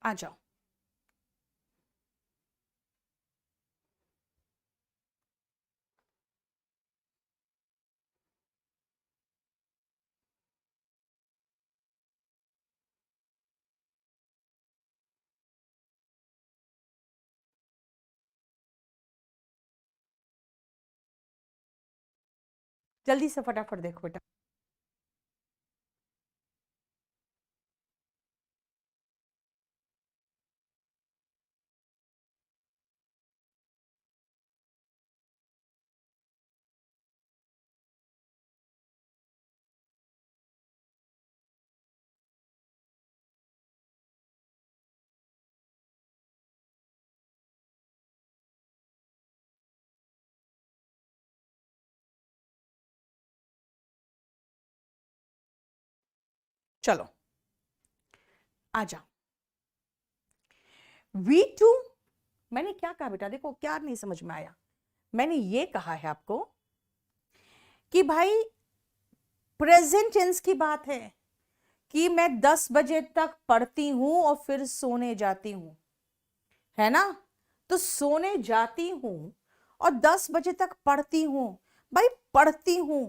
आ जाओ। जल्दी से फटाफट देखो बेटा। चलो आ जाओ। V2, मैंने क्या कहा बेटा, देखो क्या नहीं समझ में आया। मैंने ये कहा है आपको कि भाई प्रेजेंट टेंस की बात है कि मैं 10 बजे तक पढ़ती हूं और फिर सोने जाती हूं, है ना। तो सोने जाती हूं और 10 बजे तक पढ़ती हूं। भाई पढ़ती हूं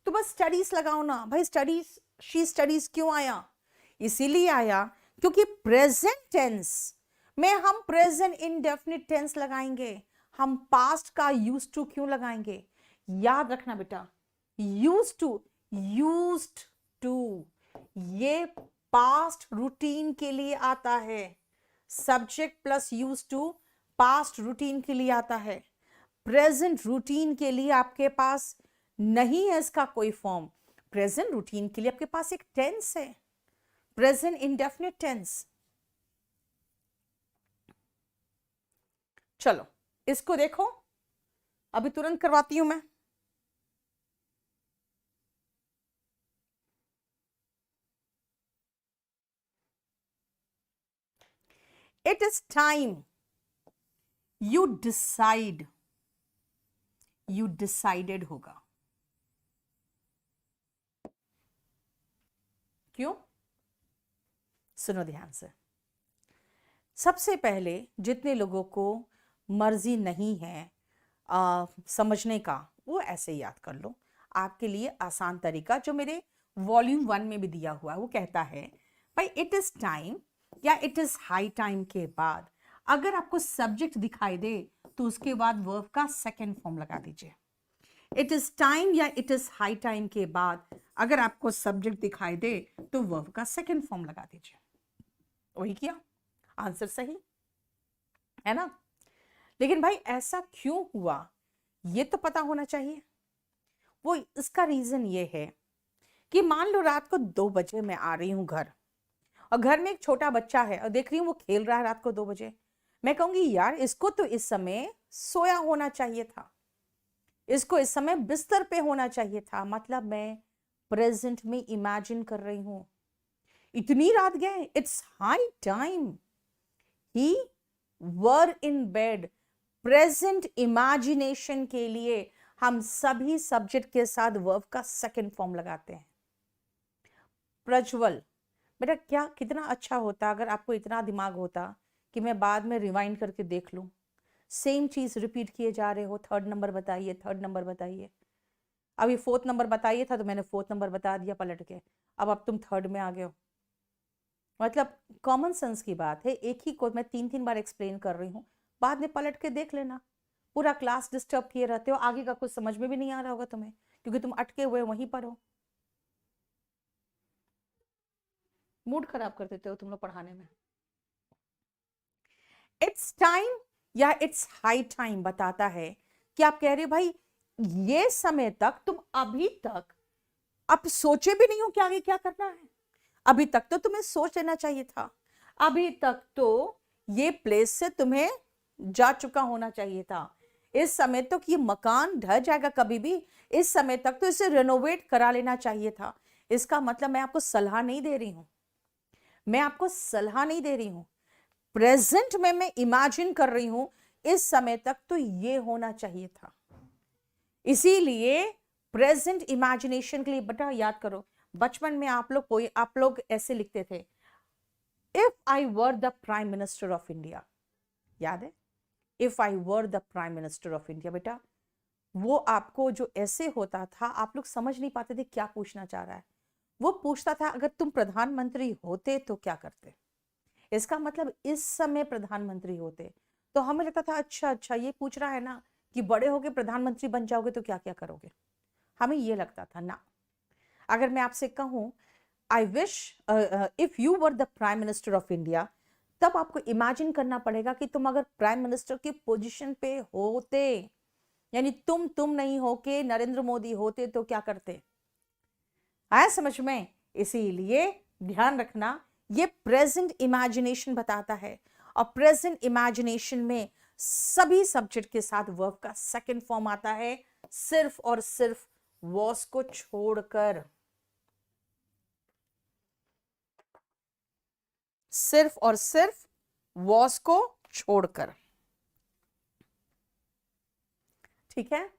तो बस स्टडीज लगाओ ना भाई। स्टडीज, शी स्टडीज क्यों आया? इसीलिए आया क्योंकि प्रेजेंट टेंस में हम प्रेजेंट इंडेफिनिट टेंस लगाएंगे। हम पास्ट का यूज टू क्यों लगाएंगे? याद रखना बेटा, यूज टू, यूज्ड टू ये पास्ट रूटीन के लिए आता है। Subject plus use to past routine के लिए आता है। प्रेजेंट रूटीन के लिए आपके पास नहीं है इसका कोई फॉर्म। प्रेजेंट रूटीन के लिए आपके पास एक टेंस है, प्रेजेंट इंडेफिनिट टेंस। चलो इसको देखो, अभी तुरंत करवाती हूं मैं। It is time you decide, you decided होगा। क्यों? सुनो ध्यान से। सबसे पहले जितने लोगों को मर्जी नहीं है समझने का, वो ऐसे याद कर लो। आपके लिए आसान तरीका जो मेरे वॉल्यूम 1 में भी दिया हुआ है, वो कहता है भाई इट इज टाइम या इट इज हाई टाइम के बाद अगर आपको सब्जेक्ट दिखाई दे तो उसके बाद वर्ब का सेकेंड फॉर्म लगा दीजिए। इट इज टाइम या इट इज हाई टाइम के बाद अगर आपको सब्जेक्ट दिखाई दे तो वर्ब का सेकेंड फॉर्म लगा दीजिए। वही किया, आंसर सही है ना। लेकिन भाई ऐसा क्यों हुआ ये तो पता होना चाहिए। वो इसका रीजन ये है कि मान लो रात को 2 बजे मैं आ रही हूं घर, और घर में एक छोटा बच्चा है और देख रही हूं वो खेल रहा है रात को 2 बजे। मैं कहूंगी यार इसको तो इस समय सोया होना चाहिए था, इसको इस समय बिस्तर पे होना चाहिए था। मतलब मैं प्रेजेंट में इमेजिन कर रही हूं, इतनी रात गए, it's high time he were in bed. Present imagination के लिए हम सभी सब्जेक्ट के साथ वर्ब का सेकंड फॉर्म लगाते हैं। प्रज्वल बेटा, क्या कितना अच्छा होता अगर आपको इतना दिमाग होता कि मैं बाद में रिवाइंड करके देख लूं। सेम चीज रिपीट किए जा रहे हो, थर्ड नंबर बताइए, थर्ड नंबर बताइए। अभी फोर्थ नंबर बताइए था तो मैंने फोर्थ नंबर बता दिया पलट के, अब तुम थर्ड में आ गए हो। मतलब कॉमन सेंस की बात है, एक ही को मैं 3 बार एक्सप्लेन कर रही हूँ, बाद में पलट के देख लेना। पूरा क्लास डिस्टर्ब किए रहते हो, आगे का कुछ समझ में भी नहीं आ रहा होगा तुम्हें क्योंकि तुम अटके हुए वहीं पर हो। मूड खराब कर देते हो तुम लोग पढ़ाने में। इट्स टाइम या इट्स हाई टाइम बताता है कि आप कह रहे हो भाई ये समय तक तुम अभी तक अब सोचे भी नहीं हो कि आगे क्या करना है। अभी तक तो तुम्हें सोच लेना चाहिए था, अभी तक तो ये प्लेस से तुम्हें जा चुका होना चाहिए था। इस समय तक ये मकान ढह जाएगा कभी भी, इस समय तक तो इसे रेनोवेट करा लेना चाहिए था। इसका मतलब मैं आपको सलाह नहीं दे रही हूं, मैं आपको सलाह नहीं दे रही हूं। प्रेजेंट में मैं इमेजिन कर रही हूं इस समय तक तो ये होना चाहिए था। इसीलिए प्रेजेंट इमेजिनेशन के लिए बेटा याद करो, बचपन में आप लोग ऐसे लिखते थे, if I were the prime minister of India, याद है, if I were the prime minister of India, बेटा वो आपको जो ऐसे होता था, आप लोग समझ नहीं पाते थे क्या पूछना चाह रहा है। वो पूछता था अगर तुम प्रधानमंत्री होते तो क्या करते। इसका मतलब इस समय प्रधानमंत्री होते तो हमें लगता था अच्छा अच्छा ये पूछ रहा है ना कि बड़े होके प्रधानमंत्री बन जाओगे तो क्या क्या करोगे, हमें ये लगता था ना। अगर मैं आपसे कहूं I wish if you were the prime minister of India, तब आपको इमेजिन करना पड़ेगा कि तुम अगर प्राइम मिनिस्टर की पोजीशन पे होते, यानी तुम नहीं होके नरेंद्र मोदी होते तो क्या करते। आया समझ में? इसीलिए ध्यान रखना, ये प्रेजेंट इमेजिनेशन बताता है, और प्रेजेंट इमेजिनेशन में सभी सब्जेक्ट के साथ वर्ब का सेकंड फॉर्म आता है, सिर्फ और सिर्फ वॉस को छोड़कर, सिर्फ और सिर्फ वॉस को छोड़कर। ठीक है,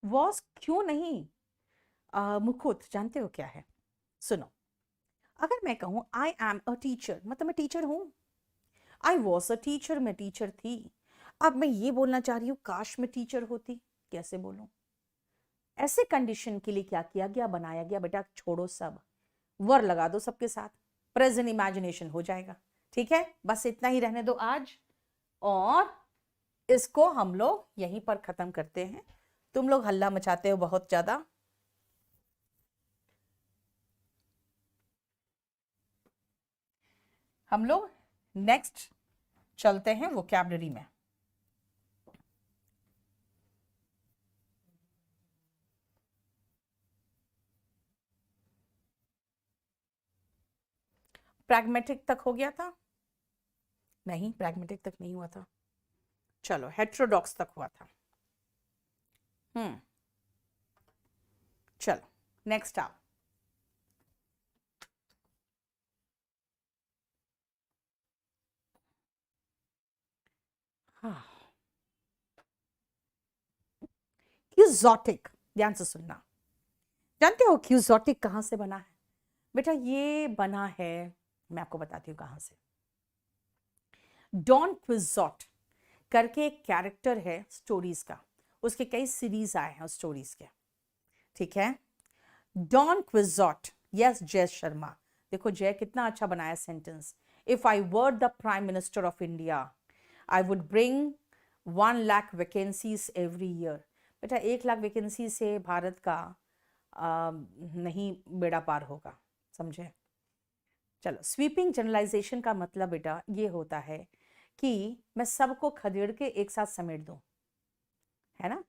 वॉस क्यों नहीं, मुकुट जानते हो क्या है? सुनो, अगर मैं कहूं आई एम अ टीचर, मतलब मैं टीचर हूं। आई वॉज अ टीचर, मैं टीचर थी। अब मैं ये बोलना चाह रही हूं काश मैं टीचर होती, कैसे बोलूं? ऐसे कंडीशन के लिए क्या किया गया, बनाया गया बेटा, छोड़ो सब, वर लगा दो सबके साथ, प्रेजेंट इमेजिनेशन हो जाएगा। ठीक है, बस इतना ही रहने दो आज, और इसको हम लोग यहीं पर खत्म करते हैं। तुम लोग हल्ला मचाते हो बहुत ज्यादा। हम लोग नेक्स्ट चलते हैं वोकैबुलरी में। प्रैग्मेटिक तक हो गया था? नहीं, प्रैग्मेटिक तक नहीं हुआ था। चलो हेट्रोडॉक्स तक हुआ था। चलो नेक्स्ट आप। हाँ, क्यूजोटिक, ध्यान से सुनना। जानते हो क्यूजोटिक कहां से बना है? बेटा ये बना है, मैं आपको बताती हूँ कहां से। डॉन क्विजोट करके एक कैरेक्टर है स्टोरीज का, उसके कई सीरीज आए हैं स्टोरीज के। ठीक है, डॉन क्विजोट, यस जय शर्मा। देखो जय कितना अच्छा बनाया sentence. If I were the prime minister of India I would bring 1 lakh vacancies every year. बेटा 1 लाख वैकेंसी से भारत का नहीं बेड़ा पार होगा, समझे? चलो, स्वीपिंग जनरलाइजेशन का मतलब बेटा ये होता है कि मैं सबको खदेड़ के एक साथ समेट दूं, है ना?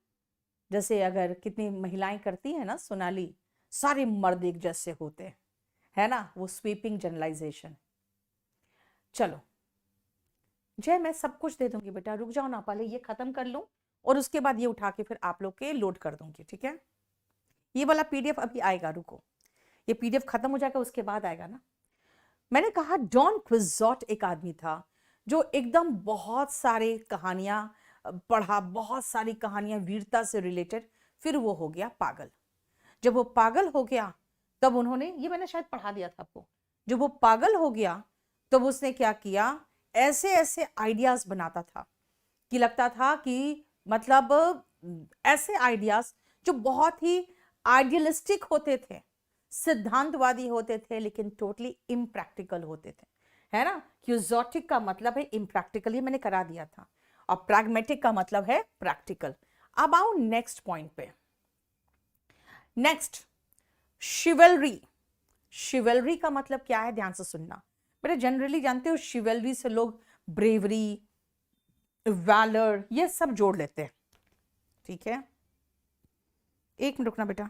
जैसे अगर कितनी महिलाएं करती है ना, सोनाली, सारे मर्द एक जैसे होते हैं, है ना, वो स्वीपिंग जनरलाइजेशन। चलो जय, मैं सब कुछ दे दूंगी बेटा, रुक जाओ ना, पहले ये खत्म कर लूं और उसके बाद ये उठा के फिर आप लोग के लोड कर दूंगी। ठीक है, ये वाला पीडीएफ अभी आएगा, रुको, ये पीडीएफ खत्म हो जाएगा उसके बाद आएगा ना। मैंने कहा डॉन क्विजोट एक आदमी था जो एकदम बहुत सारे कहानियां पढ़ा, बहुत सारी कहानियां वीरता से रिलेटेड, फिर वो हो गया पागल। जब वो पागल हो गया तब उन्होंने, ये मैंने शायद पढ़ा दिया था आपको, जब वो पागल हो गया तब उसने क्या किया, ऐसे ऐसे आइडियाज बनाता था कि लगता था कि मतलब ऐसे आइडियाज जो बहुत ही आइडियलिस्टिक होते थे, सिद्धांतवादी होते थे, लेकिन टोटली इम्प्रैक्टिकल होते थे, है ना? क्यूजोटिक का मतलब है इम्प्रैक्टिकल, ये मैंने करा दिया था। और प्रैग्मेटिक का मतलब है प्रैक्टिकल। अब आओ नेक्स्ट पॉइंट पे। नेक्स्ट, शिवलरी। शिवलरी का मतलब क्या है, ध्यान से सुनना बेटा। जनरली जानते हो शिवलरी से लोग ब्रेवरी, वैलर ये सब जोड़ लेते हैं, ठीक है। एक मिनट रुकना बेटा।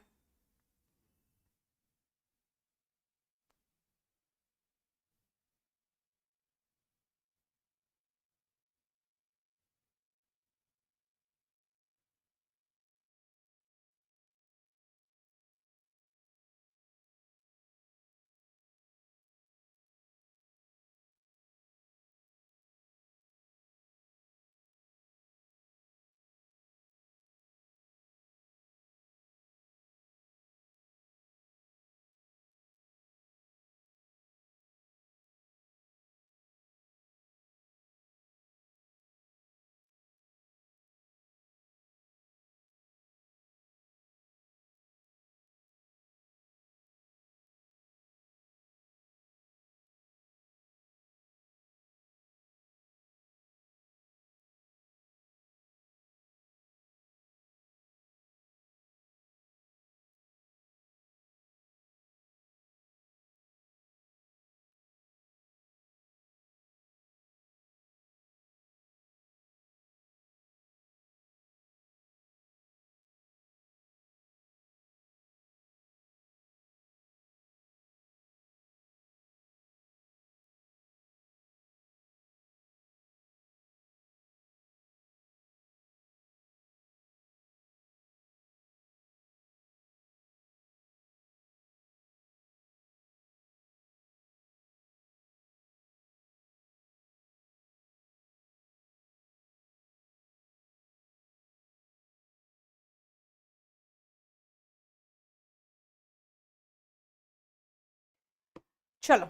चलो,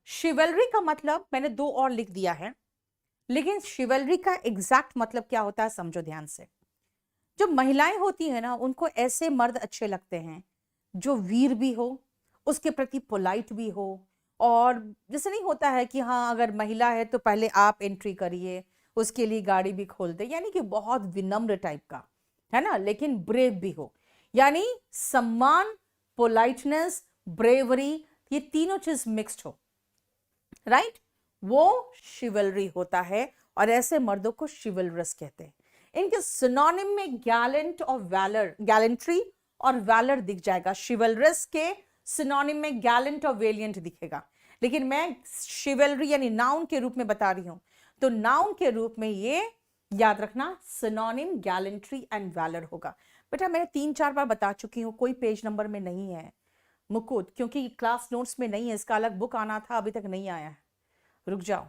शिवलरी का मतलब मैंने दो और लिख दिया है, लेकिन शिवलरी का एग्जैक्ट मतलब क्या होता है समझो ध्यान से। जो महिलाएं होती है ना, उनको ऐसे मर्द अच्छे लगते हैं जो वीर भी हो, उसके प्रति पोलाइट भी हो, और जैसे नहीं होता है कि हाँ अगर महिला है तो पहले आप एंट्री करिए, उसके लिए गाड़ी भी खोल दे, यानी कि बहुत विनम्र टाइप का है ना, लेकिन ब्रेव भी हो। यानी सम्मान, पोलाइटनेस, ब्रेवरी, ये तीनों चीज मिक्स्ड हो, राइट, वो शिवलरी होता है। और ऐसे मर्दों को शिवलरस कहते हैं। इनके सिनोनिम में गैलेंट और वैलर, गैलेंट्री और वैलर दिख जाएगा। शिवलरस के सिनोनिम में गैलेंट और वेलियंट दिखेगा, लेकिन मैं शिवलरी यानी नाउन के रूप में बता रही हूं, तो नाउन के रूप में ये याद रखना, सिनोनिम गैलेंट्री एंड वैलर होगा। बेटा मैंने 3-4 बार बता चुकी हूं, कोई पेज नंबर में नहीं है मुकुट, क्योंकि क्लास नोट्स में नहीं है, इसका अलग बुक आना था, अभी तक नहीं आया है, रुक जाओ।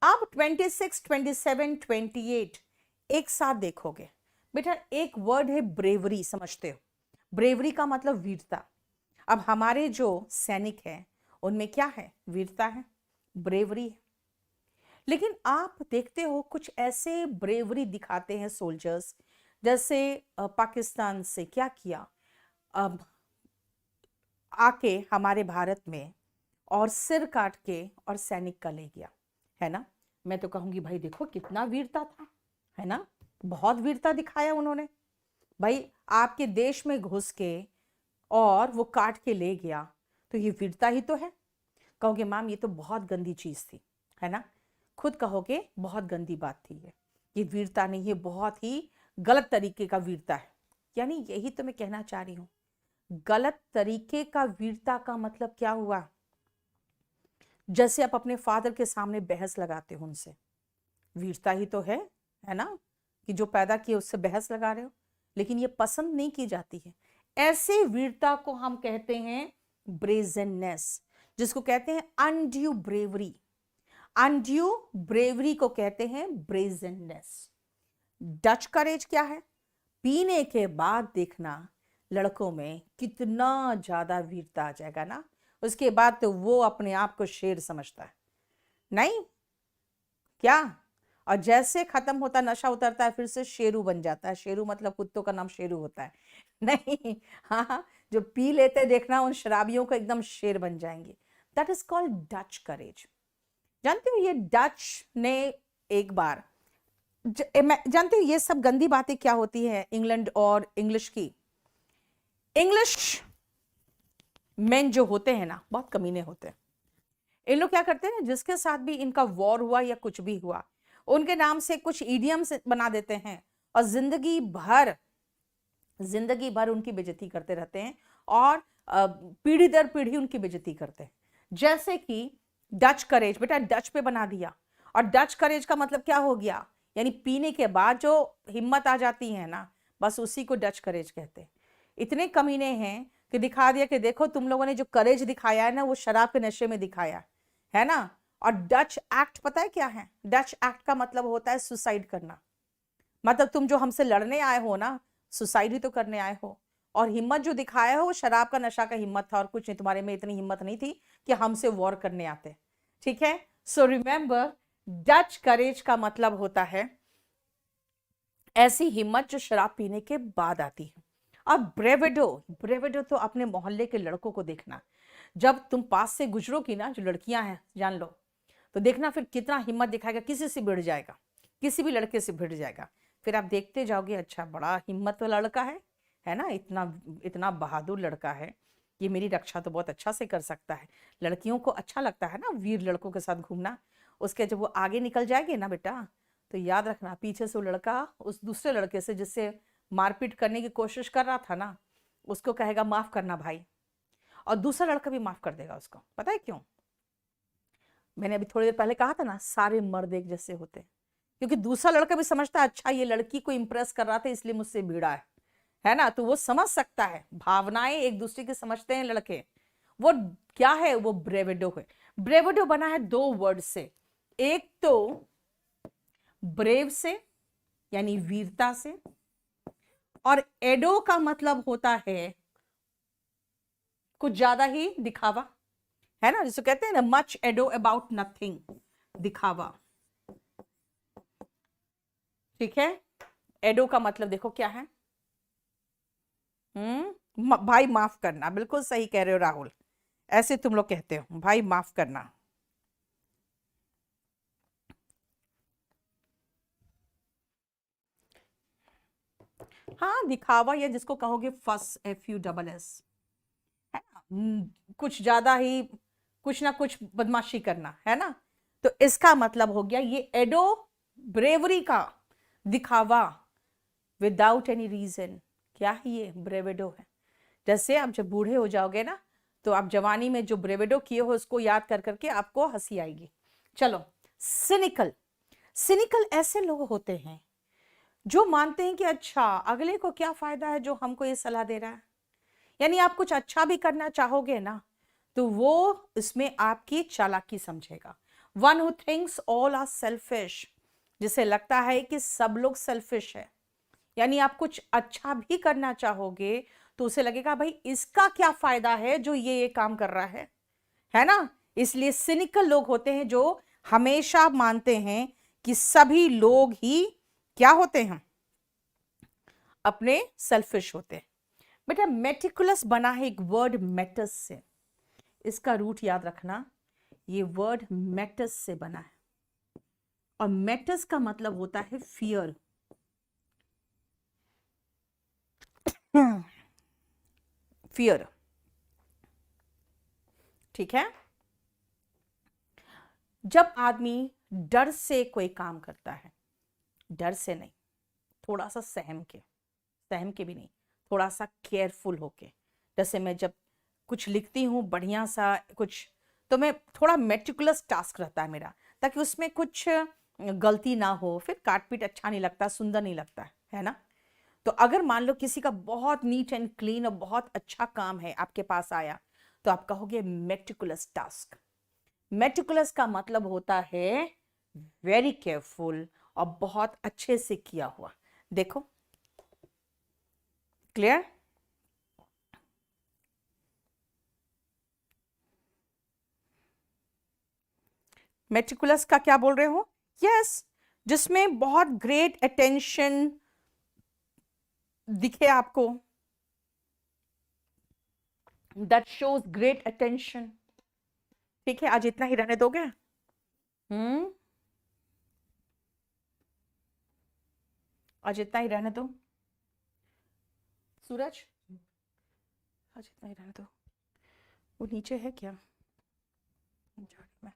अब 26, 27, 28 एक साथ देखोगे। बेटा एक वर्ड है ब्रेवरी, समझते हो, ब्रेवरी का मतलब वीरता। अब हमारे जो सैनिक हैं उनमें क्या है, वीरता है, ब्रेवरी है। लेकिन आप देखते हो कुछ ऐसे ब्रेवरी दिखाते हैं सोल्जर्स, जैसे पाकिस्तान से क्या किया, अब आके हमारे भारत में और सिर काट के और सैनिक का ले गया, है ना। मैं तो कहूंगी भाई देखो कितना वीरता था, है ना, बहुत वीरता दिखाया उन्होंने। भाई आपके देश में घुस के और वो काट के ले गया, तो ये वीरता ही तो है। कहोगे मैम ये तो बहुत गंदी चीज थी, है ना, खुद कहोगे बहुत गंदी बात थी, ये वीरता नहीं, ये बहुत ही गलत तरीके का वीरता है। यानी यही तो मैं कहना चाह रही हूं, गलत तरीके का वीरता का मतलब क्या हुआ, जैसे आप अपने फादर के सामने बहस लगाते हो उनसे, वीरता ही तो है ना, कि जो पैदा किए उससे बहस लगा रहे हो, लेकिन ये पसंद नहीं की जाती है। ऐसे वीरता को हम कहते हैं ब्रेजननेस, जिसको कहते हैं अनड्यू ब्रेवरी। अनड्यू ब्रेवरी को कहते हैं ब्रेजननेस। डच करेज क्या है, पीने के बाद देखना लड़कों में कितना ज्यादा वीरता आ जाएगा ना, उसके बाद तो वो अपने आप को शेर समझता है, नहीं क्या, और जैसे खत्म होता नशा उतरता है फिर से शेरू बन जाता है। शेरू मतलब कुत्तों का नाम शेरू होता है नहीं, हाँ हाँ, जो पी लेते देखना उन शराबियों को एकदम शेर बन जाएंगे। दैट इज कॉल्ड डच करेज। जानते हो ये डच ने एक बार मैं जानते हो ये सब गंदी बातें क्या होती है इंग्लैंड और इंग्लिश की। इंग्लिश मेन जो होते हैं ना बहुत कमीने होते हैं। इन लोग क्या करते हैं, जिसके साथ भी इनका वॉर हुआ या कुछ भी हुआ, उनके नाम से कुछ इडियम्स बना देते हैं और जिंदगी भर उनकी बेइज्जती करते रहते हैं और पीढ़ी दर पीढ़ी उनकी बेइज्जती करते हैं। जैसे कि डच करेज, बेटा डच पे बना दिया। और डच करेज का मतलब क्या हो गया, यानी पीने के बाद जो हिम्मत आ जाती है ना, बस उसी को डच करेज कहते हैं। इतने कमीने हैं कि दिखा दिया कि देखो तुम लोगों ने जो करेज दिखाया है ना, वो शराब के नशे में दिखाया है ना। और डच एक्ट पता है क्या है? डच एक्ट का मतलब होता है सुसाइड करना। मतलब तुम जो हमसे लड़ने आए हो ना, सुसाइड ही तो करने आए हो। और हिम्मत जो दिखाया हो वो शराब का नशा का हिम्मत था और कुछ नहीं। तुम्हारे में इतनी हिम्मत नहीं थी कि हमसे वॉर करने आते। ठीक है, सो रिमेंबर डच करेज का मतलब होता है ऐसी हिम्मत जो शराब पीने के बाद आती है। अब ब्रेविडो तो अपने मोहल्ले के लड़कों को देखना, जब तुम पास से गुजरोगी ना, जो लड़कियां हैं जान लो, तो देखना फिर कितना हिम्मत दिखाएगा, किसी से भिड़ जाएगा, किसी भी लड़के से भिड़ जाएगा। फिर आप देखते जाओगे अच्छा बड़ा हिम्मत वाला लड़का है ना, इतना इतना बहादुर लड़का है, ये मेरी रक्षा तो बहुत अच्छा से कर सकता है। लड़कियों को अच्छा लगता है ना वीर लड़कों के साथ घूमना। उसके जब वो आगे निकल जाएंगे ना बेटा, तो याद रखना पीछे से वो लड़का उस दूसरे लड़के से जिससे मारपीट करने की कोशिश कर रहा था ना, उसको कहेगा माफ करना भाई, और दूसरा लड़का भी माफ कर देगा उसको। पता है क्यों? मैंने अभी थोड़ी देर पहले कहा था ना, सारे मर्द एक जैसे होते हैं। क्योंकि दूसरा लड़का भी समझता है अच्छा ये लड़की को इंप्रेस कर रहा था इसलिए मुझसे भिड़ा है ना। तो वो समझ सकता है, भावनाएं एक दूसरे की समझते हैं लड़के। वो क्या है, वो ब्रेविडो है। ब्रेविडो बना है दो वर्ड से, एक तो ब्रेव से यानी वीरता से, और एडो का मतलब होता है कुछ ज्यादा ही दिखावा, है ना, जिसको कहते हैं ना मच एडो अबाउट नथिंग, दिखावा। ठीक है, एडो का मतलब देखो क्या है। भाई माफ करना, बिल्कुल सही कह रहे हो राहुल, ऐसे तुम लोग कहते हो भाई माफ करना। हाँ दिखावा, या जिसको कहोगे फस, FUSS, है ना। कुछ ज्यादा ही कुछ ना कुछ बदमाशी करना, है ना। तो इसका मतलब हो गया ये एडो, ब्रेवरी का दिखावा विदाउट एनी रीजन। क्या है ये? ब्रेवेडो है। जैसे आप जब बूढ़े हो जाओगे ना, तो आप जवानी में जो ब्रेवेडो किए हो उसको याद कर करके आपको हंसी आएगी। चलो, सिनिकल। सिनिकल ऐसे लोग होते हैं जो मानते हैं कि अच्छा अगले को क्या फायदा है जो हमको ये सलाह दे रहा है। यानी आप कुछ अच्छा भी करना चाहोगे ना, तो वो इसमें आपकी चालाकी समझेगा। One who thinks all are selfish, जिसे लगता है कि सब लोग सेल्फिश है। यानी आप कुछ अच्छा भी करना चाहोगे तो उसे लगेगा भाई इसका क्या फायदा है जो ये काम कर रहा है ना। इसलिए सिनिकल लोग होते हैं जो हमेशा मानते हैं कि सभी लोग ही क्या होते हैं, अपने सेल्फिश होते हैं। बेटा मेटिकुलस बना है एक वर्ड मेटस से, इसका रूट याद रखना, ये वर्ड मेटस से बना है। और मेटस का मतलब होता है फियर। फियर, ठीक है। जब आदमी डर से कोई काम करता है, डर से नहीं, थोड़ा सा सहम के भी नहीं, थोड़ा सा केयरफुल होके। जैसे मैं जब कुछ लिखती हूँ बढ़िया सा कुछ, तो मैं थोड़ा मेटिकुलस टास्क रहता है मेरा, ताकि उसमें कुछ गलती ना हो, फिर काट पीट अच्छा नहीं लगता, सुंदर नहीं लगता है ना। तो अगर मान लो किसी का बहुत नीट एंड क्लीन और बहुत अच्छा काम है आपके पास आया, तो आप कहोगे मेटिकुलस टास्क। मेटिकुलस का मतलब होता है वेरी केयरफुल और बहुत अच्छे से किया हुआ। देखो क्लियर? मेटिकुलस का क्या बोल रहे हो? यस, जिसमें बहुत ग्रेट अटेंशन दिखे आपको, दैट शोज ग्रेट अटेंशन। ठीक है, आज इतना ही रहने दोगे? हम्म आज इतना ही रहने दो सूरज, आज इतना ही रहने दो। वो नीचे है क्या झाड़ी में?